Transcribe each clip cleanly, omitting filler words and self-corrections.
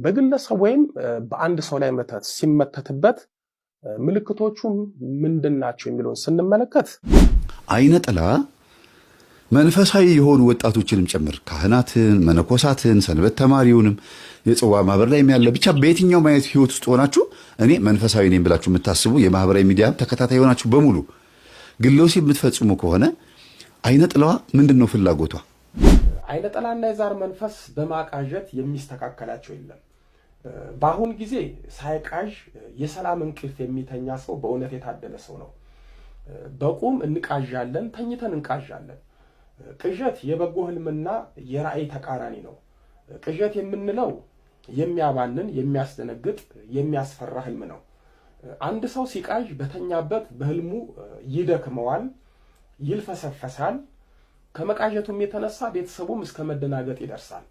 በግለሰብ ወይም በአንድ ሰው ላይ መተት ሲመተትበት ምልክቶቹ ምንድናቸው የሚለውን ስንመለከት አይነ ጥላ መንፈሳዊ የሆኑ ወጣቶችንም ጭምር ካህናትን፣ መነኮሳትን፣ ሰንበት ተማሪውንም የጽዋ ማህበር ላይ ያለ ብቻ በየትኛው ማየት ህይወት ውስጥ ሆናችሁ እኔ መንፈሳዊ ነኝ ብላችሁ የምታስቡ የማህበራዊ ሚዲያ ተከታታይ ሆናችሁ በሙሉ ግሎሲ የምትፈጽሙ ከሆነ አይነ ጥላዋ ምንድነው ፍላጎቷ? አይነ ጥላና የዛር መንፈስ በማቃዠት የሚስተካከላቸው የለም። በአሁን ጊዜ ሳይቃዥ የሰላም እንቅልፍ የሚተኛ ሰው በእውነት የታደለ ሰው ነው። በቁም እንቃዣለን፣ ተኝተን እንቃዣለን። ቅዠት የበጎ ህልምና የራእይ ተቃራኒ ነው። ቅዠት የምንለው የሚያባንን፣ የሚያስደነግጥ፣ የሚያስፈራ ህልም ነው። አንድ ሰው ሲቃዥ በተኛበት በህልሙ ይደክመዋል፣ ይልፈሰፈሳል። ከመቃዠቱም የተነሳ ቤተሰቡም እስከ መደናገጥ ይደርሳል።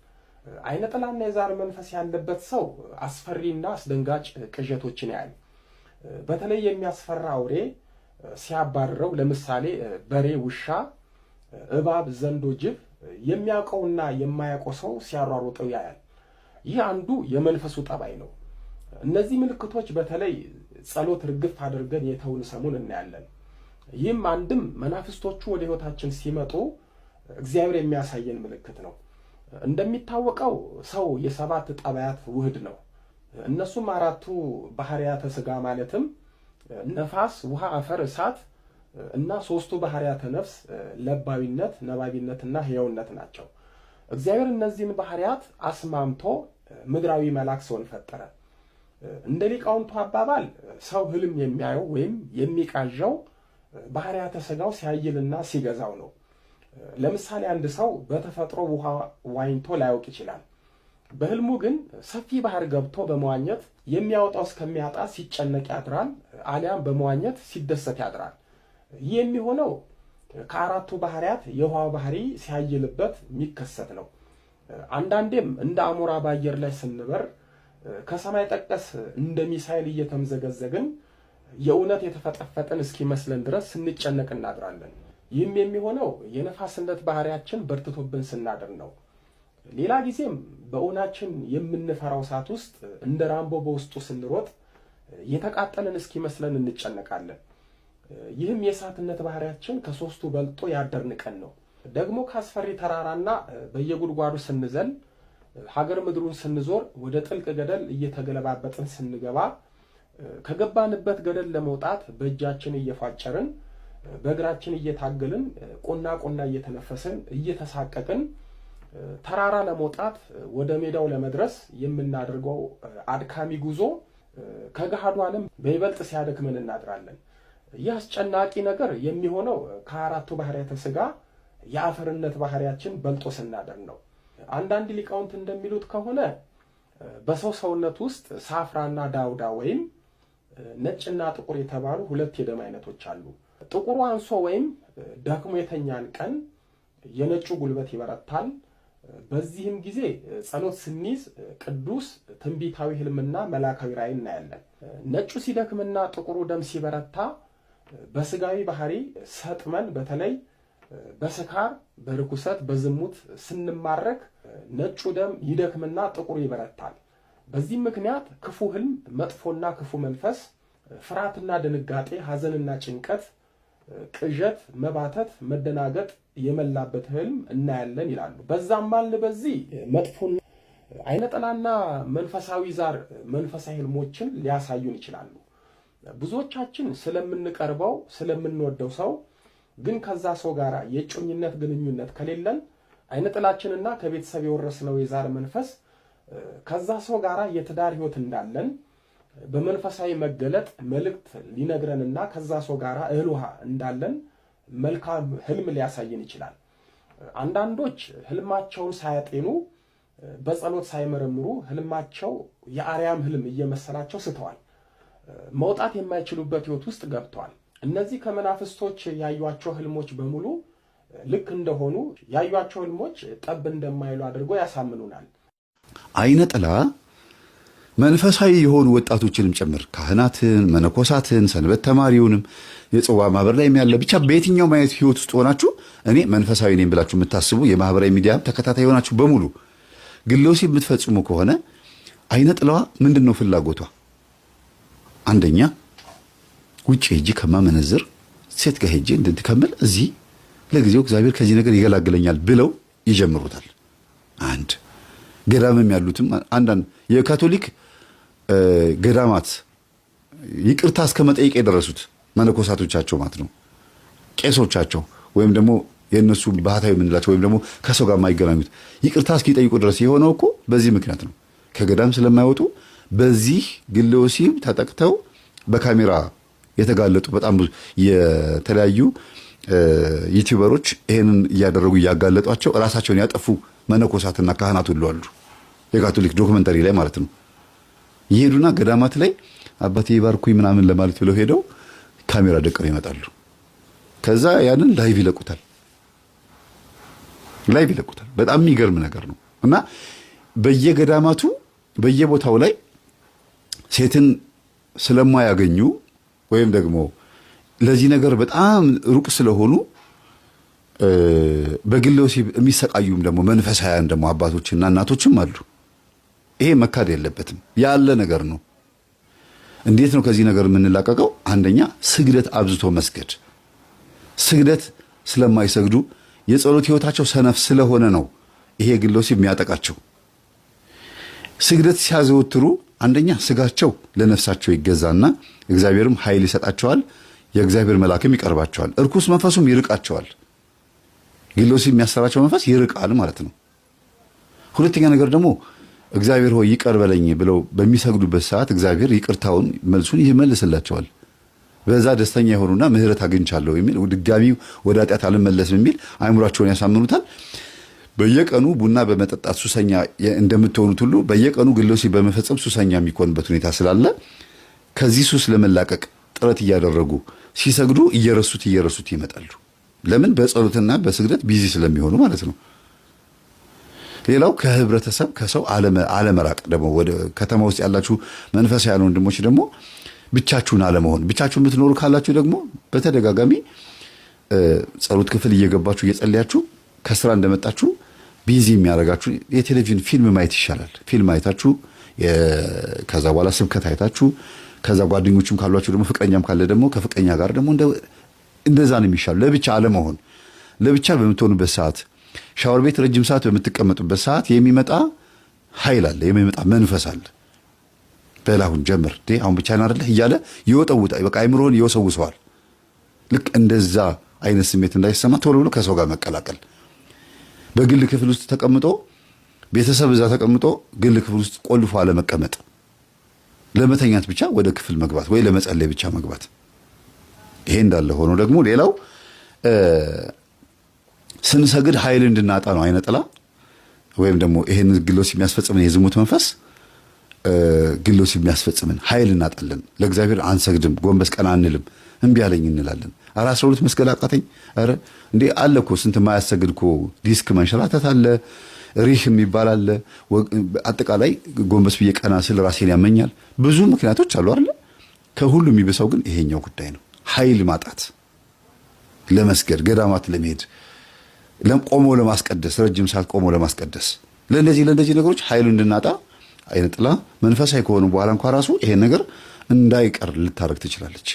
አይነ ጥላና የዛር መንፈስ ያለበት ሰው አስፈሪና አስደንጋጭ ቅዠቶችን ያያል። በተለይ የሚያስፈራ አውሬ ሲያባርረው፣ ለምሳሌ በሬ፣ ውሻ፣ እባብ፣ ዘንዶ፣ ጅብ የሚያውቀውና የማያውቀው ሰው ሲያሯሩጠው ያያል። ይህ አንዱ የመንፈሱ ጠባይ ነው። እነዚህ ምልክቶች በተለይ ጸሎት ርግፍ አድርገን የተውን ሰሙን እናያለን። ይህም አንድም መናፍስቶቹ ወደ ህይወታችን ሲመጡ እግዚአብሔር የሚያሳየን ምልክት ነው። እንደሚታወቀው ሰው የሰባት ጠባያት ውህድ ነው። እነሱም አራቱ ባህሪያተ ስጋ ማለትም ነፋስ፣ ውሃ፣ አፈር፣ እሳት እና ሶስቱ ባህሪያተ ነፍስ ለባዊነት፣ ነባቢነትና ህያውነት ናቸው። እግዚአብሔር እነዚህን ባህሪያት አስማምቶ ምድራዊ መልአክ ሰውን ፈጠረ። እንደ ሊቃውንቱ አባባል ሰው ህልም የሚያየው ወይም የሚቃዣው ባህሪያተ ስጋው ሲያይልና ሲገዛው ነው። ለምሳሌ አንድ ሰው በተፈጥሮ ውሃ ዋኝቶ ላያውቅ ይችላል። በህልሙ ግን ሰፊ ባህር ገብቶ በመዋኘት የሚያወጣው እስከሚያጣ ሲጨነቅ ያድራል፣ አሊያም በመዋኘት ሲደሰት ያድራል። ይህ የሚሆነው ከአራቱ ባህሪያት የውሃ ባህሪ ሲያይልበት የሚከሰት ነው። አንዳንዴም እንደ አሞራ በአየር ላይ ስንበር ከሰማይ ጠቀስ እንደ ሚሳኤል እየተምዘገዘግን የእውነት የተፈጠፈጠን እስኪመስለን ድረስ ስንጨነቅ እናድራለን። ይህም የሚሆነው የነፋስነት ባህሪያችን በርትቶብን ስናድር ነው። ሌላ ጊዜም በእውናችን የምንፈራው እሳት ውስጥ እንደ ራምቦ በውስጡ ስንሮጥ የተቃጠለን እስኪመስለን እንጨነቃለን። ይህም የእሳትነት ባህሪያችን ከሶስቱ በልጦ ያደርን ቀን ነው። ደግሞ ከአስፈሪ ተራራና በየጉድጓዱ ስንዘል፣ ሀገር ምድሩን ስንዞር፣ ወደ ጥልቅ ገደል እየተገለባበጥን ስንገባ፣ ከገባንበት ገደል ለመውጣት በእጃችን እየፏጨርን በእግራችን እየታገልን ቁና ቁና እየተነፈስን እየተሳቀቅን ተራራ ለመውጣት ወደ ሜዳው ለመድረስ የምናደርገው አድካሚ ጉዞ ከገሃዱ ዓለም በይበልጥ ሲያደክመን እናድራለን። ይህ አስጨናቂ ነገር የሚሆነው ከአራቱ ባህሪያተ ስጋ የአፈርነት ባህሪያችን በልጦ ስናደር ነው። አንዳንድ ሊቃውንት እንደሚሉት ከሆነ በሰው ሰውነት ውስጥ ሳፍራና ዳውዳ ወይም ነጭና ጥቁር የተባሉ ሁለት የደም አይነቶች አሉ። ጥቁሩ አንሶ ወይም ደክሞ የተኛን ቀን የነጩ ጉልበት ይበረታል። በዚህም ጊዜ ጸሎት ስንይዝ ቅዱስ ትንቢታዊ ህልምና መላካዊ ራእይ እናያለን። ነጩ ሲደክምና ጥቁሩ ደም ሲበረታ በስጋዊ ባህሪ ሰጥመን በተለይ በስካር፣ በርኩሰት፣ በዝሙት ስንማረክ ነጩ ደም ይደክምና ጥቁሩ ይበረታል። በዚህም ምክንያት ክፉ ህልም፣ መጥፎና ክፉ መንፈስ፣ ፍርሃትና ድንጋጤ፣ ሐዘንና ጭንቀት፣ ቅዠት፣ መባተት፣ መደናገጥ የመላበት ህልም እናያለን ይላሉ። በዛም አለ በዚህ መጥፎና አይነ ጥላና መንፈሳዊ ዛር መንፈሳዊ ህልሞችን ሊያሳዩን ይችላሉ። ብዙዎቻችን ስለምንቀርበው ስለምንወደው ሰው ግን ከዛ ሰው ጋር የጮኝነት ግንኙነት ከሌለን አይነ ጥላችንና ከቤተሰብ የወረስነው የዛር መንፈስ ከዛ ሰው ጋር የትዳር ህይወት እንዳለን በመንፈሳዊ መገለጥ መልእክት ሊነግረንና ከዛ ሰው ጋር እህል ውሃ እንዳለን መልካም ህልም ሊያሳየን ይችላል። አንዳንዶች ህልማቸውን ሳያጤኑ በጸሎት ሳይመረምሩ ህልማቸው የአርያም ህልም እየመሰላቸው ስተዋል። መውጣት የማይችሉበት ህይወት ውስጥ ገብተዋል። እነዚህ ከመናፍስቶች ያዩአቸው ህልሞች በሙሉ ልክ እንደሆኑ ያዩአቸው ህልሞች ጠብ እንደማይሉ አድርጎ ያሳምኑናል። አይነ ጥላ መንፈሳዊ የሆኑ ወጣቶችንም ጭምር ካህናትን፣ መነኮሳትን፣ ሰንበት ተማሪውንም የጽዋ ማህበር ላይ ያለ ብቻ በየትኛው ማየት ህይወት ውስጥ ሆናችሁ እኔ መንፈሳዊ ነኝ ብላችሁ የምታስቡ የማህበራዊ ሚዲያ ተከታታይ ሆናችሁ በሙሉ ግሎሲ የምትፈጽሙ ከሆነ አይነ ጥላዋ ምንድን ነው ፍላጎቷ? አንደኛ ውጭ ሄጄ ከማመነዝር ሴት ጋር ሄጄ እንድትከምል እዚህ ለጊዜው እግዚአብሔር ከዚህ ነገር ይገላግለኛል ብለው ይጀምሩታል። አንድ ገዳምም ያሉትም አንዳንድ የካቶሊክ ገዳማት ይቅርታ እስከ መጠየቅ የደረሱት መነኮሳቶቻቸው ማለት ነው፣ ቄሶቻቸው ወይም ደግሞ የእነሱ ባህታዊ የምንላቸው ወይም ደግሞ ከሰው ጋር የማይገናኙት ይቅርታ እስኪጠይቁ ድረስ የሆነው እኮ በዚህ ምክንያት ነው። ከገዳም ስለማይወጡ በዚህ ግለ ወሲብ ተጠቅተው በካሜራ የተጋለጡ በጣም ብዙ የተለያዩ ዩቲዩበሮች ይሄንን እያደረጉ እያጋለጧቸው ራሳቸውን ያጠፉ መነኮሳትና ካህናት ሁሉ አሉ። የካቶሊክ ዶክመንተሪ ላይ ማለት ነው። ይሄዱና ገዳማት ላይ አባቴ ይባርኩኝ ምናምን ለማለት ብለው ሄደው ካሜራ ደቅነው ይመጣሉ። ከዛ ያንን ላይቭ ይለቁታል። በጣም የሚገርም ነገር ነው። እና በየገዳማቱ በየቦታው ላይ ሴትን ስለማያገኙ ወይም ደግሞ ለዚህ ነገር በጣም ሩቅ ስለሆኑ በግለ ወሲብ የሚሰቃዩም ደግሞ መንፈሳውያን ደግሞ አባቶችና እናቶችም አሉ። ይሄ መካድ የለበትም፣ ያለ ነገር ነው። እንዴት ነው ከዚህ ነገር የምንላቀቀው? አንደኛ ስግደት አብዝቶ መስገድ። ስግደት ስለማይሰግዱ የጸሎት ህይወታቸው ሰነፍ ስለሆነ ነው ይሄ ግለ ወሲብ የሚያጠቃቸው። ስግደት ሲያዘወትሩ አንደኛ ስጋቸው ለነፍሳቸው ይገዛና እግዚአብሔርም ኃይል ይሰጣቸዋል፣ የእግዚአብሔር መልአክም ይቀርባቸዋል፣ እርኩስ መንፈሱም ይርቃቸዋል። ግለ ወሲብ የሚያሰራቸው መንፈስ ይርቃል ማለት ነው። ሁለተኛ ነገር ደግሞ እግዚአብሔር ሆይ ይቅር በለኝ ብለው በሚሰግዱበት ሰዓት እግዚአብሔር ይቅርታውን መልሱን ይመልስላቸዋል። በዛ ደስተኛ የሆኑና ምህረት አግኝቻለሁ የሚል ድጋሚ ወደ ኃጢአት አልመለስም የሚል አእምሯቸውን ያሳምኑታል። በየቀኑ ቡና በመጠጣት ሱሰኛ እንደምትሆኑት ሁሉ በየቀኑ ግለ ወሲብ በመፈጸም ሱሰኛ የሚሆንበት ሁኔታ ስላለ ከዚህ ሱስ ለመላቀቅ ጥረት እያደረጉ ሲሰግዱ እየረሱት ይመጣሉ። ለምን? በጸሎትና በስግደት ቢዚ ስለሚሆኑ ማለት ነው። ሌላው ከህብረተሰብ ከሰው አለመራቅ ደግሞ ወደ ከተማ ውስጥ ያላችሁ መንፈሳውያን ወንድሞች ደግሞ ብቻችሁን አለመሆን። ብቻችሁን የምትኖሩ ካላችሁ ደግሞ በተደጋጋሚ ጸሎት ክፍል እየገባችሁ እየጸለያችሁ ከስራ እንደመጣችሁ ቢዚ የሚያደርጋችሁ የቴሌቪዥን ፊልም ማየት ይሻላል። ፊልም አይታችሁ ከዛ በኋላ ስብከት አይታችሁ ከዛ ጓደኞችም ካሏችሁ ደግሞ ፍቅረኛም ካለ ደግሞ ከፍቅረኛ ጋር ደግሞ እንደዛ ነው የሚሻለው። ለብቻ አለመሆን። ለብቻ በምትሆኑበት ሰዓት ሻወር ቤት ረጅም ሰዓት በምትቀመጡበት ሰዓት የሚመጣ ኃይል አለ፣ የሚመጣ መንፈስ አለ። በላሁን ጀምር አሁን ብቻ አይደለ እያለ ይወጣውጣ በቃ አይምሮን ይወሰውሰዋል። ልክ እንደዛ አይነት ስሜት እንዳይሰማ ቶሎ ብሎ ከሰው ጋር መቀላቀል። በግል ክፍል ውስጥ ተቀምጦ ቤተሰብ እዛ ተቀምጦ ግል ክፍል ውስጥ ቆልፎ አለመቀመጥ፣ ለመተኛት ብቻ ወደ ክፍል መግባት ወይ ለመጸለይ ብቻ መግባት። ይሄ እንዳለ ሆኖ ደግሞ ሌላው ስንሰግድ ኃይል እንድናጣ ነው አይነ ጥላ ወይም ደግሞ ይሄን ግለ ወሲብ የሚያስፈጽምን የዝሙት መንፈስ ግለ ወሲብ የሚያስፈጽምን ኃይል እናጣለን። ለእግዚአብሔር አንሰግድም፣ ጎንበስ ቀና አንልም፣ እምቢ አለኝ እንላለን። 12 መስገድ አቃተኝ። ኧረ እንዴ አለ እኮ ስንት ማያሰግድ እኮ ዲስክ መንሸራተት አለ፣ ሪህ የሚባል አለ። አጠቃላይ ጎንበስ ብዬ ቀና ስል ራሴን ያመኛል። ብዙ ምክንያቶች አሉ አይደል? ከሁሉ የሚብሰው ግን ይሄኛው ጉዳይ ነው። ኃይል ማጣት፣ ለመስገድ ገዳማት ለመሄድ ቆሞ ለማስቀደስ ረጅም ሰዓት ቆሞ ለማስቀደስ ለእነዚህ ነገሮች ኃይል እንድናጣ አይነ ጥላ መንፈሳዊ ከሆኑ በኋላ እንኳን ራሱ ይሄን ነገር እንዳይቀር ልታረግ ትችላለች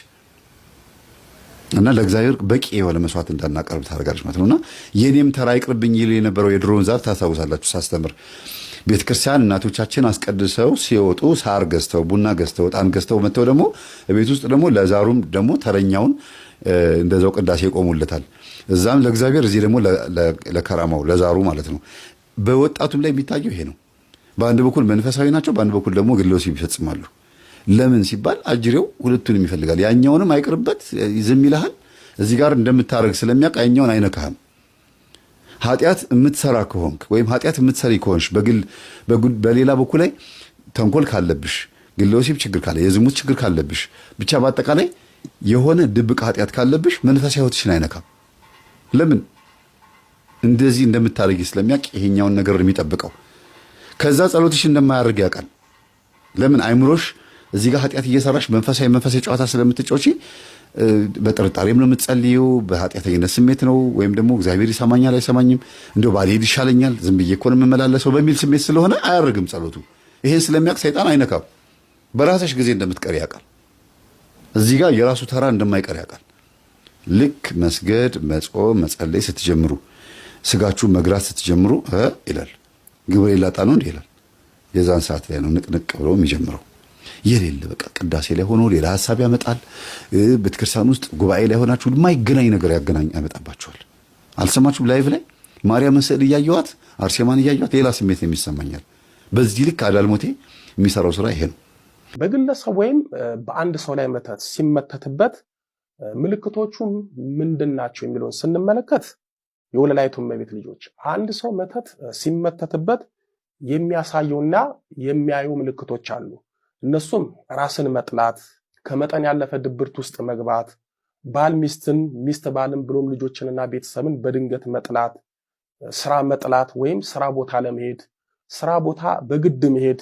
እና ለእግዚአብሔር በቂ የሆነ መስዋዕት እንዳናቀርብ ታደርጋለች ማለት ነውና የኔም ተራ ይቅርብኝ ይል የነበረው የድሮውን ዛር ታስታውሳላችሁ። ሳስተምር ቤተክርስቲያን እናቶቻችን አስቀድሰው ሲወጡ ሳር ገዝተው ቡና ገዝተው ዕጣን ገዝተው መጥተው ደግሞ ቤት ውስጥ ደግሞ ለዛሩም ደግሞ ተረኛውን እንደዛው ቅዳሴ ይቆሙለታል። እዛም ለእግዚአብሔር እዚህ ደግሞ ለከራማው ለዛሩ ማለት ነው። በወጣቱም ላይ የሚታየው ይሄ ነው። በአንድ በኩል መንፈሳዊ ናቸው፣ በአንድ በኩል ደግሞ ግለ ወሲብ ይፈጽማሉ። ለምን ሲባል አጅሬው ሁለቱንም ይፈልጋል። ያኛውንም አይቅርበት ዝም ይልሃል። እዚህ ጋር እንደምታረግ ስለሚያውቅ ያኛውን አይነካህም። ኃጢአት የምትሰራ ከሆንክ ወይም ኃጢአት የምትሰሪ ከሆንሽ በሌላ በኩል ላይ ተንኮል ካለብሽ፣ ግለ ወሲብ ችግር ካለ፣ የዝሙት ችግር ካለብሽ፣ ብቻ በአጠቃላይ የሆነ ድብቅ ኃጢአት ካለብሽ መንፈሳዊ ሕይወትሽን አይነካም። ለምን? እንደዚህ እንደምታረጊ ስለሚያውቅ ይሄኛውን ነገር የሚጠብቀው ከዛ ጸሎትሽ እንደማያደርግ ያውቃል። ለምን? አይምሮሽ እዚህ ጋር ኃጢአት እየሰራሽ መንፈሳዊ ጨዋታ ስለምትጫወቺ በጥርጣሬም ነው የምትጸልዪው። በኃጢአተኝነት ስሜት ነው ወይም ደግሞ እግዚአብሔር ይሰማኛል አይሰማኝም፣ እንደው ባልሄድ ይሻለኛል፣ ዝም ብዬ እኮ ነው የምመላለሰው በሚል ስሜት ስለሆነ አያደርግም ጸሎቱ። ይሄን ስለሚያውቅ ሰይጣን አይነካም። በራስሽ ጊዜ እንደምትቀር ያውቃል። እዚህ ጋር የራሱ ተራ እንደማይቀር ያውቃል። ልክ መስገድ፣ መጾም፣ መጸለይ ስትጀምሩ ስጋችሁ መግራት ስትጀምሩ ይላል ግብር ላጣ ነው እንዴ ይላል። የዛን ሰዓት ላይ ነው ንቅንቅ ብሎ የሚጀምረው። የሌለ በቃ ቅዳሴ ላይ ሆኖ ሌላ ሐሳብ ያመጣል። ቤተክርስቲያን ውስጥ ጉባኤ ላይ ሆናችሁ የማይገናኝ ነገር ያመጣባችኋል። አልሰማችሁም? ላይቭ ላይ ማርያምን ስዕል እያየኋት አርሴማን እያየኋት ሌላ ስሜት የሚሰማኛል። በዚህ ልክ አዳልሞቴ የሚሰራው ስራ ይሄ ነው። በግለሰብ ወይም በአንድ ሰው ላይ መተት ሲመተትበት ምልክቶቹ ምንድናቸው የሚለውን ስንመለከት የወለላይቱ እመቤት ልጆች አንድ ሰው መተት ሲመተትበት የሚያሳየውና የሚያዩ ምልክቶች አሉ። እነሱም ራስን መጥላት፣ ከመጠን ያለፈ ድብርት ውስጥ መግባት፣ ባል ሚስትን፣ ሚስት ባልን ብሎም ልጆችንና ቤተሰብን በድንገት መጥላት፣ ስራ መጥላት ወይም ስራ ቦታ ለመሄድ፣ ስራ ቦታ በግድ መሄድ፣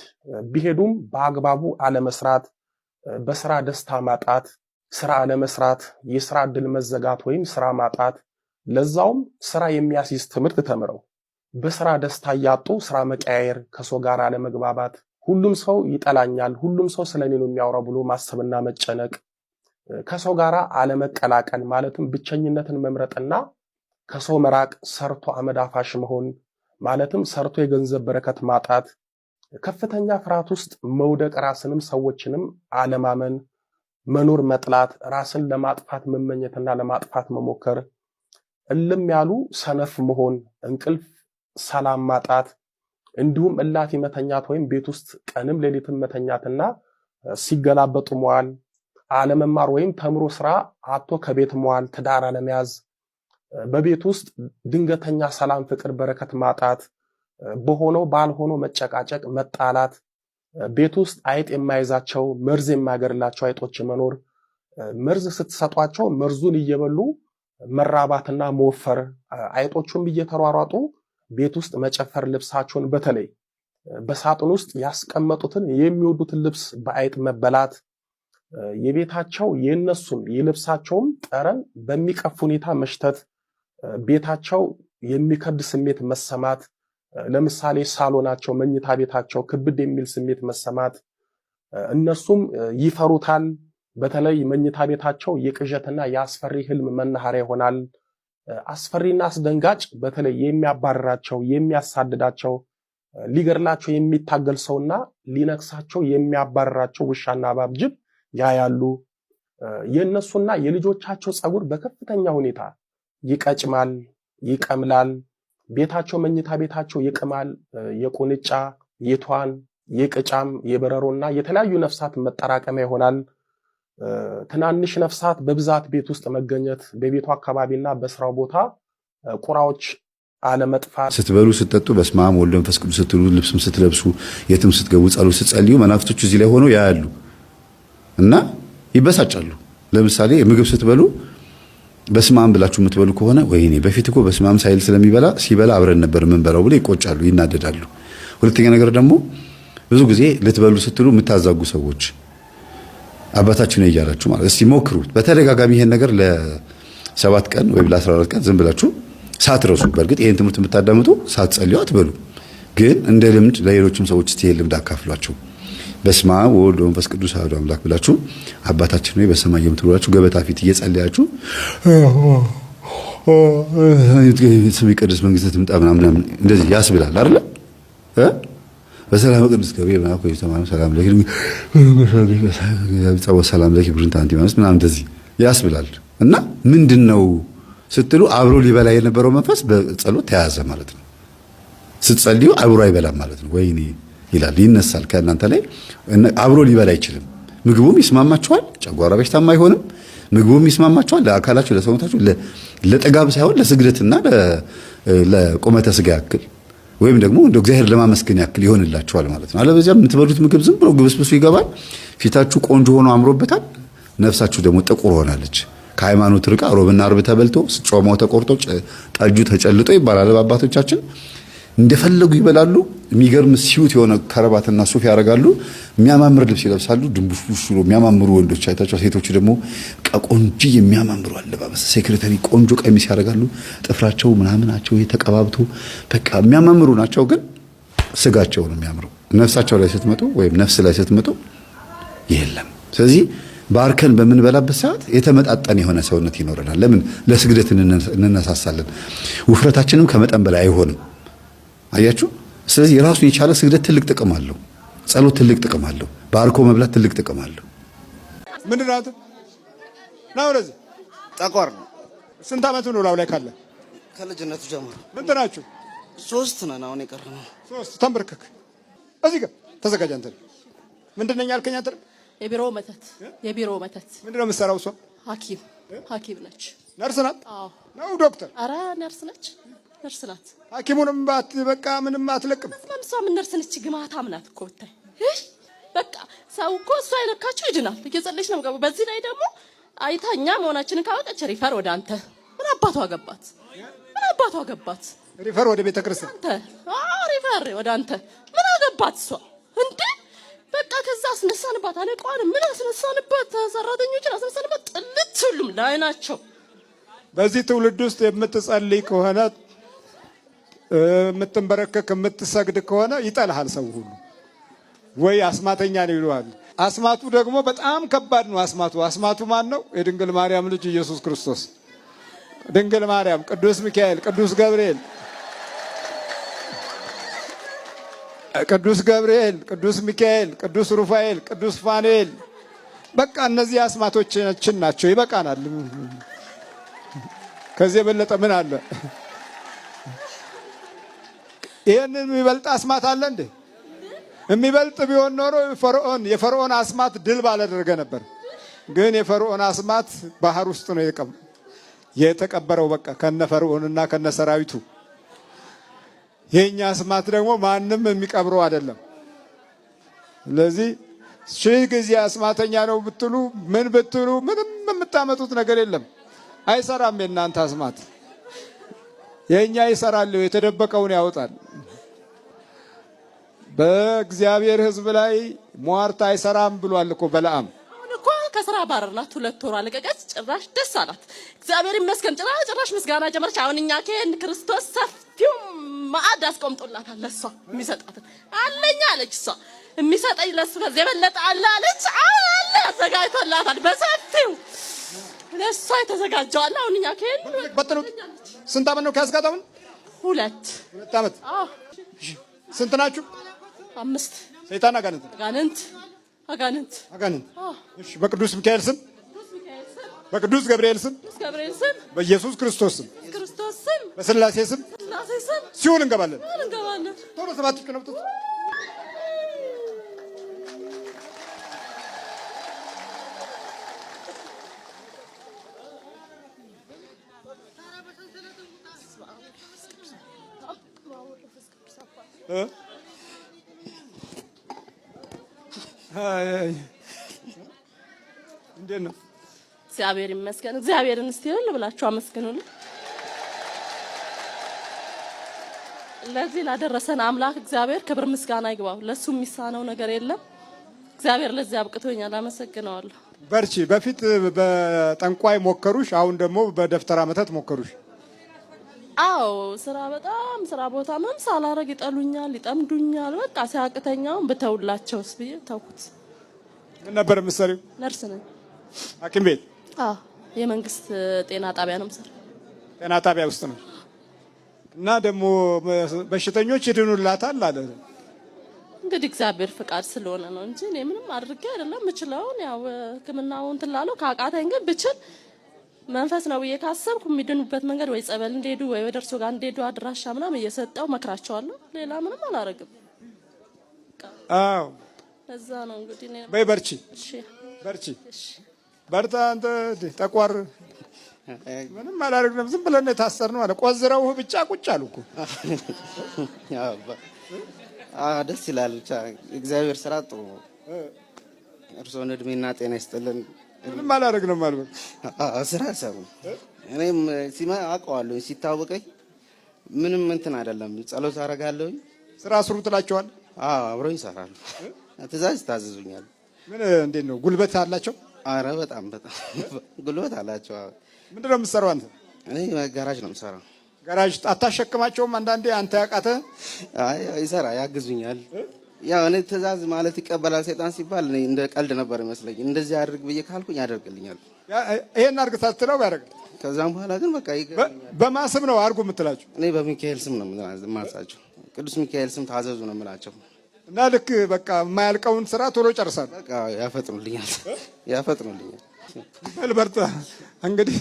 ቢሄዱም በአግባቡ አለመስራት፣ በስራ ደስታ ማጣት፣ ስራ አለመስራት፣ የስራ ዕድል መዘጋት ወይም ስራ ማጣት፣ ለዛውም ስራ የሚያስይዝ ትምህርት ተምረው በስራ ደስታ ያጡ ስራ መቀያየር፣ ከሰው ጋር አለመግባባት፣ ሁሉም ሰው ይጠላኛል፣ ሁሉም ሰው ስለኔ ነው የሚያወራው ብሎ ማሰብና መጨነቅ፣ ከሰው ጋር አለመቀላቀል ማለትም ብቸኝነትን መምረጥና ከሰው መራቅ፣ ሰርቶ አመዳፋሽ መሆን ማለትም ሰርቶ የገንዘብ በረከት ማጣት፣ ከፍተኛ ፍርሃት ውስጥ መውደቅ፣ ራስንም ሰዎችንም አለማመን፣ መኖር መጥላት፣ ራስን ለማጥፋት መመኘትና ለማጥፋት መሞከር፣ እልም ያሉ ሰነፍ መሆን፣ እንቅልፍ ሰላም ማጣት፣ እንዲሁም እላፊ መተኛት ወይም ቤት ውስጥ ቀንም ሌሊትም መተኛትና ሲገላበጡ መዋል፣ አለመማር ወይም ተምሮ ስራ አጥቶ ከቤት መዋል፣ ትዳር አለመያዝ፣ በቤት ውስጥ ድንገተኛ ሰላም፣ ፍቅር፣ በረከት ማጣት፣ በሆነው ባልሆነው መጨቃጨቅ፣ መጣላት፣ ቤት ውስጥ አይጥ የማይዛቸው መርዝ የማይገድላቸው አይጦች መኖር፣ መርዝ ስትሰጧቸው መርዙን እየበሉ መራባትና መወፈር፣ አይጦቹም እየተሯሯጡ ቤት ውስጥ መጨፈር፣ ልብሳቸውን በተለይ በሳጥን ውስጥ ያስቀመጡትን የሚወዱትን ልብስ በአይጥ መበላት፣ የቤታቸው የነሱም የልብሳቸውም ጠረን በሚቀፍ ሁኔታ መሽተት፣ ቤታቸው የሚከብድ ስሜት መሰማት፣ ለምሳሌ ሳሎናቸው፣ መኝታ ቤታቸው ክብድ የሚል ስሜት መሰማት፣ እነሱም ይፈሩታል። በተለይ መኝታ ቤታቸው የቅዠትና የአስፈሪ ህልም መናኸሪያ ይሆናል። አስፈሪና አስደንጋጭ በተለይ የሚያባርራቸው፣ የሚያሳድዳቸው፣ ሊገድላቸው የሚታገል ሰውና ሊነክሳቸው የሚያባርራቸው ውሻና እባብ፣ ጅብ ያያሉ። የእነሱና የልጆቻቸው ፀጉር በከፍተኛ ሁኔታ ይቀጭማል፣ ይቀምላል። ቤታቸው መኝታ ቤታቸው ይቅማል። የቁንጫ፣ የቷን፣ የቅጫም፣ የበረሮና የተለያዩ ነፍሳት መጠራቀሚያ ይሆናል። ትናንሽ ነፍሳት በብዛት ቤት ውስጥ መገኘት፣ በቤቱ አካባቢና በስራው ቦታ ቁራዎች አለመጥፋት። ስትበሉ ስትጠጡ በስመ አብ ወወልድ ወመንፈስ ቅዱስ ስትሉ፣ ልብስም ስትለብሱ፣ የትም ስትገቡ፣ ጸሎት ስትጸልዩ መናፍስቶቹ እዚህ ላይ ሆነው ያያሉ እና ይበሳጫሉ። ለምሳሌ ምግብ ስትበሉ በስመ አብ ብላችሁ የምትበሉ ከሆነ ወይኔ በፊት እኮ በስመ አብ ሳይል ሲበላ አብረን ነበር የምንበላው ብለው ይቆጫሉ፣ ይናደዳሉ። ሁለተኛ ነገር ደግሞ ብዙ ጊዜ ልትበሉ ስትሉ የምታዛጉ ሰዎች አባታችሁ ነው እያላችሁ ማለት እስቲ ሞክሩት በተደጋጋሚ ይሄን ነገር ለ7 ቀን ወይም ለ14 ቀን ዝም ብላችሁ ሳትረሱ። በእርግጥ ይሄን ትምህርት የምታዳምጡ ሳትጸልዩ አትበሉ፣ ግን እንደ ልምድ ለሌሎችም ሰዎች እስቲ ይሄን ልምድ አካፍሏቸው። በስመ አብ ወወልድ ወመንፈስ ቅዱስ አሐዱ አምላክ ብላችሁ አባታችን ሆይ በሰማይ የምትኖራችሁ ገበታ ፊት እየጸለያችሁ ስምህ ይቀደስ መንግስትህ ትምጣ ምናምን እንደዚህ ያስብላል አይደል? በሰላም ቅዱስ ገብርኤል መልአኩ የተማረው ሰላም ለኪ ሰላም ለኪ ብሩንታ አንቲ ማለት ምናምን እንደዚህ ያስብላል። እና ምንድነው ስትሉ አብሮ ሊበላ የነበረው መንፈስ በጸሎት ተያዘ ማለት ነው። ስትጸልዩ አብሮ አይበላም ማለት ነው። ወይኔ ይላል ይነሳል ከእናንተ ላይ አብሮ ሊበላ አይችልም። ምግቡም ይስማማችኋል፣ ጨጓራ በሽታም አይሆንም። ምግቡም ይስማማችኋል፣ ለአካላችሁ ለሰውነታችሁ ለጠጋብ ሳይሆን ለስግደትና ለቁመተ ስጋ ያክል ወይም ደግሞ እንደ እግዚአብሔር ለማመስገን ያክል ይሆንላችኋል ማለት ነው። አለበዚያ የምትበሉት ምግብ ዝም ብሎ ግብስብሱ ይገባል። ፊታችሁ ቆንጆ ሆኖ አምሮበታል፣ ነፍሳችሁ ደግሞ ጥቁር ሆናለች። ከሃይማኖት ርቃ ሮብና አርብ ተበልቶ ጾማው ተቆርጦ ጠጁ ተጨልጦ ይባላል። አባቶቻችን እንደፈለጉ ይበላሉ። የሚገርም ሲዩት የሆነ ከረባትና ሱፍ ያደርጋሉ። የሚያማምር ልብስ ይለብሳሉ። ድንቡሽቡሽ ብሎ የሚያማምሩ ወንዶች አይታቸው፣ ሴቶቹ ደግሞ ቆንጆ የሚያማምሩ አለባበስ ሴክሬታሪ ቆንጆ ቀሚስ ያደርጋሉ። ጥፍራቸው ምናምናቸው ተቀባብቶ በቃ የሚያማምሩ ናቸው። ግን ስጋቸው ነው የሚያምረው። ነፍሳቸው ላይ ስትመጡ ወይም ነፍስ ላይ ስትመጡ የለም። ስለዚህ ባርከን በምንበላበት ሰዓት የተመጣጠነ የሆነ ሰውነት ይኖረናል። ለምን? ለስግደት እንነሳሳለን። ውፍረታችንም ከመጠን በላይ አይሆንም። አያችሁ። ስለዚህ የራሱን የቻለ ስግደት ትልቅ ጥቅም አለው። ጸሎት ትልቅ ጥቅም አለው። ባርኮ መብላት ትልቅ ጥቅም አለው። ምንድን ነው ነው ወደዚህ ጠቋር ነው። ስንት ዓመቱ ነው ላው ላይ ካለ? ከልጅነቱ ጀምሮ። ምንድን ናችሁ? 3 ነን አሁን የቀረነው። 3 ተንበርከክ። እዚህ ጋር ተዘጋጅ። አንተ ምንድን ነኝ ያልከኝ? አንተ የቢሮ መተት። የቢሮ መተት ምንድን ነው የምትሰራው? እሷ ሐኪም ነች። ነርስ ናት? አዎ ነው ዶክተር? ኧረ ነርስ ነች። ነርስ ናት። ሐኪሙንም በቃ ምንም አትለቅም። እሷ ምን ነርስ ነች? ግማታም ናት እኮ ብታይ። በቃ ሰው እኮ እሷ የነካችው ይድናል። እየጸለች ነው የምገባው። በዚህ ላይ ደግሞ አይታኛ መሆናችንን ካወቀች ሪፈር ወደ አንተ። ምን አባቷ ገባት? ምን አባቷ ገባት? ሪፈር ወደ ቤተ ክርስቲያን አንተ። አዎ ሪፈር ወደ አንተ። ምን አገባት እሷ እንዴ? በቃ ከዛ አስነሳንባት። አለቋን ምን አስነሳንባት? ሰራተኞችን አስነሳንባት። ጥልት ሁሉም ላይ ናቸው። በዚህ ትውልድ ውስጥ የምትጸልይ ከሆነ የምትንበረከክ የምትሰግድ ከሆነ ይጠልሃል ሰው ሁሉ። ወይ አስማተኛ ነው ይሉሃል። አስማቱ ደግሞ በጣም ከባድ ነው። አስማቱ ማን ነው? የድንግል ማርያም ልጅ ኢየሱስ ክርስቶስ። ድንግል ማርያም፣ ቅዱስ ሚካኤል፣ ቅዱስ ገብርኤል፣ ቅዱስ ሚካኤል፣ ቅዱስ ሩፋኤል፣ ቅዱስ ፋኑኤል። በቃ እነዚህ አስማቶቻችን ናቸው። ይበቃናል። ከዚህ የበለጠ ምን አለ? ይሄንን የሚበልጥ አስማት አለ እንዴ? የሚበልጥ ቢሆን ኖሮ የፈርዖን አስማት ድል ባላደረገ ነበር። ግን የፈርዖን አስማት ባህር ውስጥ ነው የተቀበረው። በቃ ከነ ፈርዖንና ከነ ሰራዊቱ። የኛ አስማት ደግሞ ማንም የሚቀብረው አይደለም። ስለዚህ 1000 ጊዜ አስማተኛ ነው ብትሉ ምን ብትሉ ምንም የምታመጡት ነገር የለም። አይሰራም። የእናንተ አስማት የኛ ይሰራል። የተደበቀውን ያወጣል። በእግዚአብሔር ሕዝብ ላይ ሟርት አይሰራም ብሏል እኮ በለዓም። አሁን እኮ ከስራ ባረርናት 2 ወር አለቀቀች። ጭራሽ ደስ አላት። እግዚአብሔር ይመስገን። ጭራሽ ምስጋና ጀመረች። አሁን እኛ ከሄን ክርስቶስ ሰፊው ማዕድ አስቆምጦላታል። ለሷ የሚሰጣትን አለኝ አለች። እሷ የሚሰጠኝ ለሱ ከዚህ የበለጠ አለ አለች። አለ አዘጋጅቶላታል በሰፊው ለሷ የተዘጋጀው አለ። አሁን እኛ ከሄን በጥሩት ስንት ዓመት ነው ከያዝካት? አሁን 2 ዓመት። አዎ። ስንት ናችሁ? 5 ሰይጣን አጋንንት። እሺ። በቅዱስ ሚካኤል ስም፣ በቅዱስ ገብርኤል ስም፣ በኢየሱስ ክርስቶስ ስም፣ በስላሴ ስም ሲኦል እንገባለን። ቶሎ 7 ቀን ነው። እንዴት ነው? እግዚአብሔር ይመስገን። እግዚአብሔርን እስቲ እልል ብላችሁ አመስግኑልኝ። ለዚህ ላደረሰን አምላክ እግዚአብሔር ክብር ምስጋና ይግባው። ለሱ የሚሳነው ነገር የለም። እግዚአብሔር ለዚህ አብቅቶኛል። አመሰግነዋለሁ። በርቺ። በፊት በጠንቋይ ሞከሩሽ፣ አሁን ደግሞ በደፍተራ መተት ሞከሩሽ። አዎ ስራ ቦታ ምንም ሳላረግ ይጠሉኛል፣ ይጠምዱኛል። በቃ ሲያቅተኛውን ብተውላቸውስ ብዬ ተውኩት። ምን ነበር የምትሰሪው? ነርስ ነኝ። ሐኪም ቤት? አዎ የመንግስት ጤና ጣቢያ ነው የምሰራው። ጤና ጣቢያ ውስጥ ነው። እና ደግሞ በሽተኞች ይድኑላታል አለ። እንግዲህ እግዚአብሔር ፍቃድ ስለሆነ ነው እንጂ እኔ ምንም አድርጌ አይደለም። እችለውን ያው ሕክምናውን ትላለው ካቃተኝ ግን ብችል መንፈስ ነው ብዬ ካሰብኩ የሚድኑበት መንገድ ወይ ጸበል እንደሄዱ ወይ ወደ እርሱ ጋር እንደሄዱ አድራሻ ምናምን እየሰጠው መክራቸዋለሁ። ሌላ ምንም አላረግም። አዎ እዛ ነው እንግዲህ እኔ በይ በርቺ። እሺ በርቺ። በርታ። አንተ ጠቋር ምንም አላረግንም። ዝም ብለን የታሰርነው አለ። ቆዝረው ብቻ ቁጭ አሉ እኮ። ደስ ይላል። እግዚአብሔር ስራ ጥሩ ነው። እርሶን እድሜና ጤና ይስጥልን። ምንም አላረግንም ማለት ስራ ሰሩ። እኔም አውቀዋለሁ ሲታወቀኝ ምንም እንትን አይደለም። ጸሎት አደርጋለሁኝ። ስራ ስሩ ትላቸዋል። አብረውኝ ይሰራሉ። ትእዛዝ ይታዘዙኛል። ምን እንዴት ነው? ጉልበት አላቸው? አረ በጣም ጉልበት አላቸው። ምንድን ነው የምትሰራው አንተ? እኔ ጋራጅ ነው የምሰራው። ጋራጅ አታሸክማቸውም? አንዳንዴ አንተ ያቃተ? ያግዙኛል። ያው እኔ ትእዛዝ ማለት ይቀበላል ሰይጣን ሲባል እኔ እንደ ቀልድ ነበር ይመስለኝ። እንደዚህ አድርግ ብዬ ካልኩኝ ያደርግልኛል። ይሄን አድርግ ሳትለው ያደርግ። ከዛም በኋላ ግን በቃ በማስም ነው አድርጉ የምትላቸው? እኔ በሚካኤል ስም ነው የማዛቸው። ቅዱስ ሚካኤል ስም ታዘዙ ነው የምላቸው። እና ልክ በቃ የማያልቀውን ስራ ቶሎ ጨርሳል። በቃ ያፈጥኑልኛል ያፈጥኑልኛል። በርታ እንግዲህ።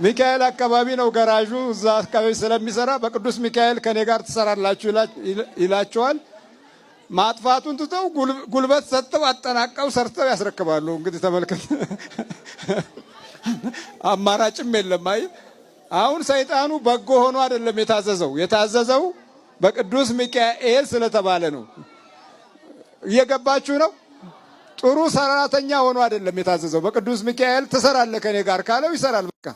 ሚካኤል አካባቢ ነው ገራዡ። እዛ አካባቢ ስለሚሰራ በቅዱስ ሚካኤል ከኔ ጋር ትሰራላችሁ ይላቸዋል። ማጥፋቱን ትተው ጉልበት ሰጥተው አጠናቀው ሰርተው ያስረክባሉ። እንግዲህ ተመልከት፣ አማራጭም የለም። አይ አሁን ሰይጣኑ በጎ ሆኖ አይደለም የታዘዘው በቅዱስ ሚካኤል ስለተባለ ነው። እየገባችሁ ነው? ጥሩ ሰራተኛ ሆኖ አይደለም የታዘዘው። በቅዱስ ሚካኤል ትሰራለህ ከኔ ጋር ካለው ይሰራል በቃ።